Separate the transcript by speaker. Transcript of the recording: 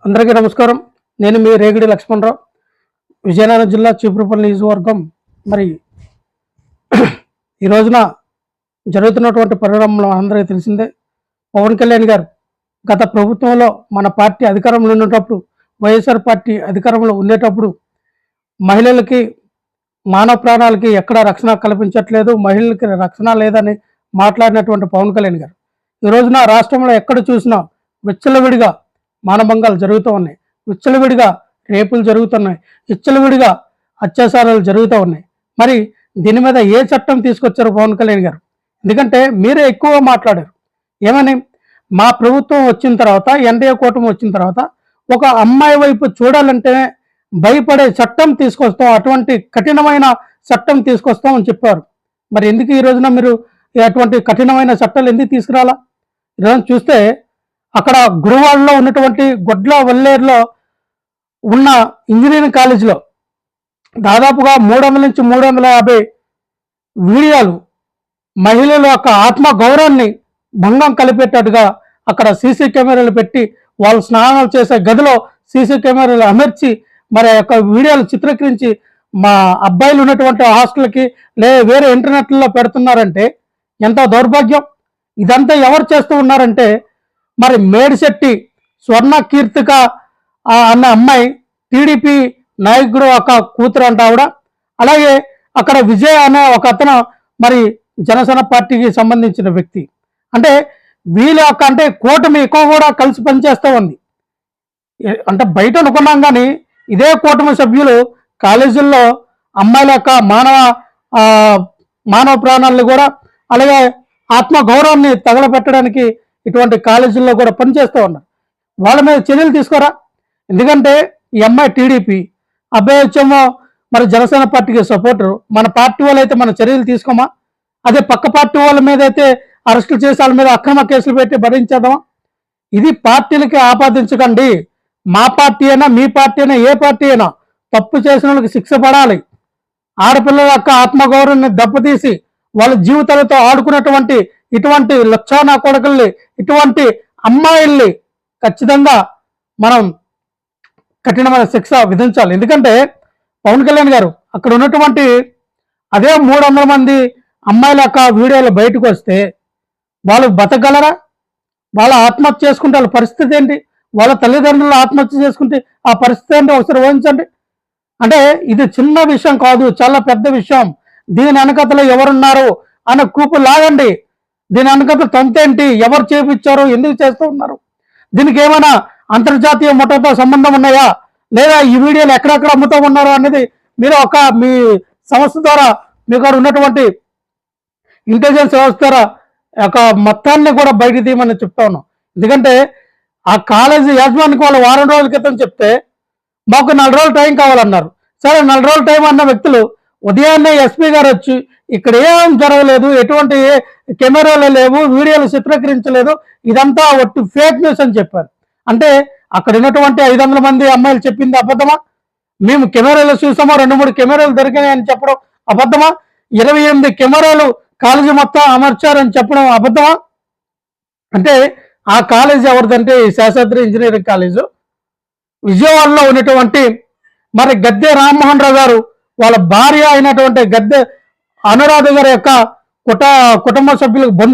Speaker 1: అందరికీ నమస్కారం. నేను మీ రేగిడి లక్ష్మణరావు, విజయనగరం జిల్లా చీపురుపల్లి నియోజకవర్గం. మరి ఈ రోజున జరుగుతున్నటువంటి పరిణామంలో అందరికీ తెలిసిందే. పవన్ కళ్యాణ్ గారు గత ప్రభుత్వంలో మన పార్టీ అధికారంలో ఉన్నప్పుడు, వైఎస్ఆర్ పార్టీ అధికారంలో ఉండేటప్పుడు మహిళలకి, మానవ ప్రాణాలకి ఎక్కడా రక్షణ కల్పించట్లేదు, మహిళలకి రక్షణ లేదని మాట్లాడినటువంటి పవన్ కళ్యాణ్ గారు ఈ రోజున రాష్ట్రంలో ఎక్కడ చూసినా విచ్చలవిడిగా మానభంగాలు జరుగుతూ ఉన్నాయి, విచ్చలవిడిగా రేపులు జరుగుతున్నాయి, విచ్చలవిడిగా అత్యాచారాలు జరుగుతూ ఉన్నాయి. మరి దీని మీద ఏ చట్టం తీసుకొచ్చారు పవన్ కళ్యాణ్ గారు? ఎందుకంటే మీరే ఎక్కువ మాట్లాడారు. ఏమని? మా ప్రభుత్వం వచ్చిన తర్వాత, ఎన్డీఏ కూటమి వచ్చిన తర్వాత ఒక అమ్మాయి వైపు చూడాలంటేనే భయపడే చట్టం తీసుకొస్తాం, అటువంటి కఠినమైన చట్టం తీసుకొస్తాం అని చెప్పారు. మరి ఎందుకు ఈ రోజున మీరు అటువంటి కఠినమైన చట్టాలు ఎందుకు తీసుకురాలా? ఈరోజు చూస్తే అక్కడ గురువాడలో ఉన్నటువంటి గొడ్ల వల్లేరులో ఉన్న ఇంజనీరింగ్ కాలేజీలో దాదాపుగా 300 నుంచి 350 వీడియోలు మహిళల యొక్క ఆత్మ గౌరవాన్ని భంగం కలిపేటట్టుగా అక్కడ సీసీ కెమెరాలు పెట్టి, వాళ్ళు స్నానాలు చేసే గదిలో సీసీ కెమెరాలు అమర్చి మరి యొక్క వీడియోలు చిత్రీకరించి మా అబ్బాయిలు ఉన్నటువంటి హాస్టల్కి వేరే ఇంటర్నెట్లో పెడుతున్నారంటే ఎంత దౌర్భాగ్యం! ఇదంతా ఎవరు చేస్తూ ఉన్నారంటే మరి మేడిశెట్టి స్వర్ణ కీర్తిక అన్న అమ్మాయి టీడీపీ నాయకుడు ఒక కూతురు అంట ఆవిడ. అలాగే అక్కడ విజయ్ అనే ఒక అతను మరి జనసేన పార్టీకి సంబంధించిన వ్యక్తి. అంటే వీళ్ళ యొక్క అంటే కూటమి ఎక్కువ కూడా కలిసి పనిచేస్తూ ఉంది. అంటే బయట అనుకున్నాం కానీ ఇదే కూటమి సభ్యులు కాలేజీల్లో అమ్మాయిల యొక్క మానవ ప్రాణాలను కూడా, అలాగే ఆత్మ గౌరవాన్ని తగలపెట్టడానికి ఇటువంటి కాలేజీల్లో కూడా పనిచేస్తూ ఉన్నారు. వాళ్ళ మీద చర్యలు తీసుకోరా? ఎందుకంటే ఈ అమ్మాయి టీడీపీ, అబ్బాయి వచ్చేమో మరి జనసేన పార్టీకి సపోర్టరు. మన పార్టీ వాళ్ళు అయితే మన చర్యలు తీసుకోమా? అదే పక్క పార్టీ వాళ్ళ మీద అయితే అరెస్టులు చేసి వాళ్ళ మీద అక్రమ కేసులు పెట్టి భరించేద్దామా? ఇది పార్టీలకి ఆపాదించకండి. మా పార్టీ అయినా, మీ పార్టీ అయినా, ఏ పార్టీ అయినా తప్పు చేసిన వాళ్ళకి శిక్ష పడాలి. ఆడపిల్లల యొక్క ఆత్మగౌరవాన్ని దెబ్బతీసి వాళ్ళ జీవితాలతో ఆడుకున్నటువంటి ఇటువంటి లక్షణ కొడుకుల్ని, ఇటువంటి అమ్మాయిల్ని ఖచ్చితంగా మనం కఠినమైన శిక్ష విధించాలి. ఎందుకంటే పవన్ కళ్యాణ్ గారు అక్కడ ఉన్నటువంటి అదే 300 మంది అమ్మాయిల యొక్క వీడియోలు బయటకు వస్తే వాళ్ళు బతకగలరా? వాళ్ళ ఆత్మహత్య చేసుకుంటే వాళ్ళ పరిస్థితి ఏంటి? వాళ్ళ తల్లిదండ్రులు ఆత్మహత్య చేసుకుంటే ఆ పరిస్థితి ఏంటి ఒకసారి ఊహించండి. అంటే ఇది చిన్న విషయం కాదు, చాలా పెద్ద విషయం. దీని వెనకతలో ఎవరున్నారు అన్న కూపు లాగండి. దీని వెనకతలో తంతేంటి, ఎవరు చేపించారు, ఎందుకు చేస్తూ ఉన్నారు, దీనికి ఏమైనా అంతర్జాతీయ ముఠాతో సంబంధం ఉన్నాయా, లేదా ఈ వీడియోలు ఎక్కడెక్కడ అమ్ముతూ ఉన్నారు అనేది మీరు మీ సంస్థ ద్వారా, మీకు ఉన్నటువంటి ఇంటెలిజెన్స్ వ్యవస్థ ద్వారా మొత్తాన్ని కూడా బయట తీయమని చెప్తా ఉన్నాం. ఎందుకంటే ఆ కాలేజీ యాజమాన్యానికి వాళ్ళు వారం రోజుల క్రితం చెప్తే మాకు 4 రోజులు టైం కావాలన్నారు. సరే 4 రోజులు టైం అన్న వ్యక్తులు ఉదయాన్నే ఎస్పీ గారు వచ్చి ఇక్కడ ఏం జరగలేదు, ఎటువంటి కెమెరాలు లేవు, వీడియోలు చిత్రీకరించలేదు, ఇదంతా ఒట్టి ఫేక్ న్యూస్ అని చెప్పారు. అంటే అక్కడ ఉన్నటువంటి 500 మంది అమ్మాయిలు చెప్పింది అబద్ధమా? మేము కెమెరాలు చూసామో 2-3 కెమెరాలు దొరికినాయని చెప్పడం అబద్ధమా? 28 కెమెరాలు కాలేజీ మొత్తం అమర్చారని చెప్పడం అబద్ధమా? అంటే ఆ కాలేజీ ఎవరిదంటే ఈ శేషాద్రి ఇంజనీరింగ్ కాలేజు విజయవాడలో ఉన్నటువంటి మరి గద్దె రామ్మోహన్ రావు గారు వాళ్ళ భార్య అయినటువంటి గద్దె అనురాధ గారి యొక్క కుటుంబ సభ్యులకు బంధు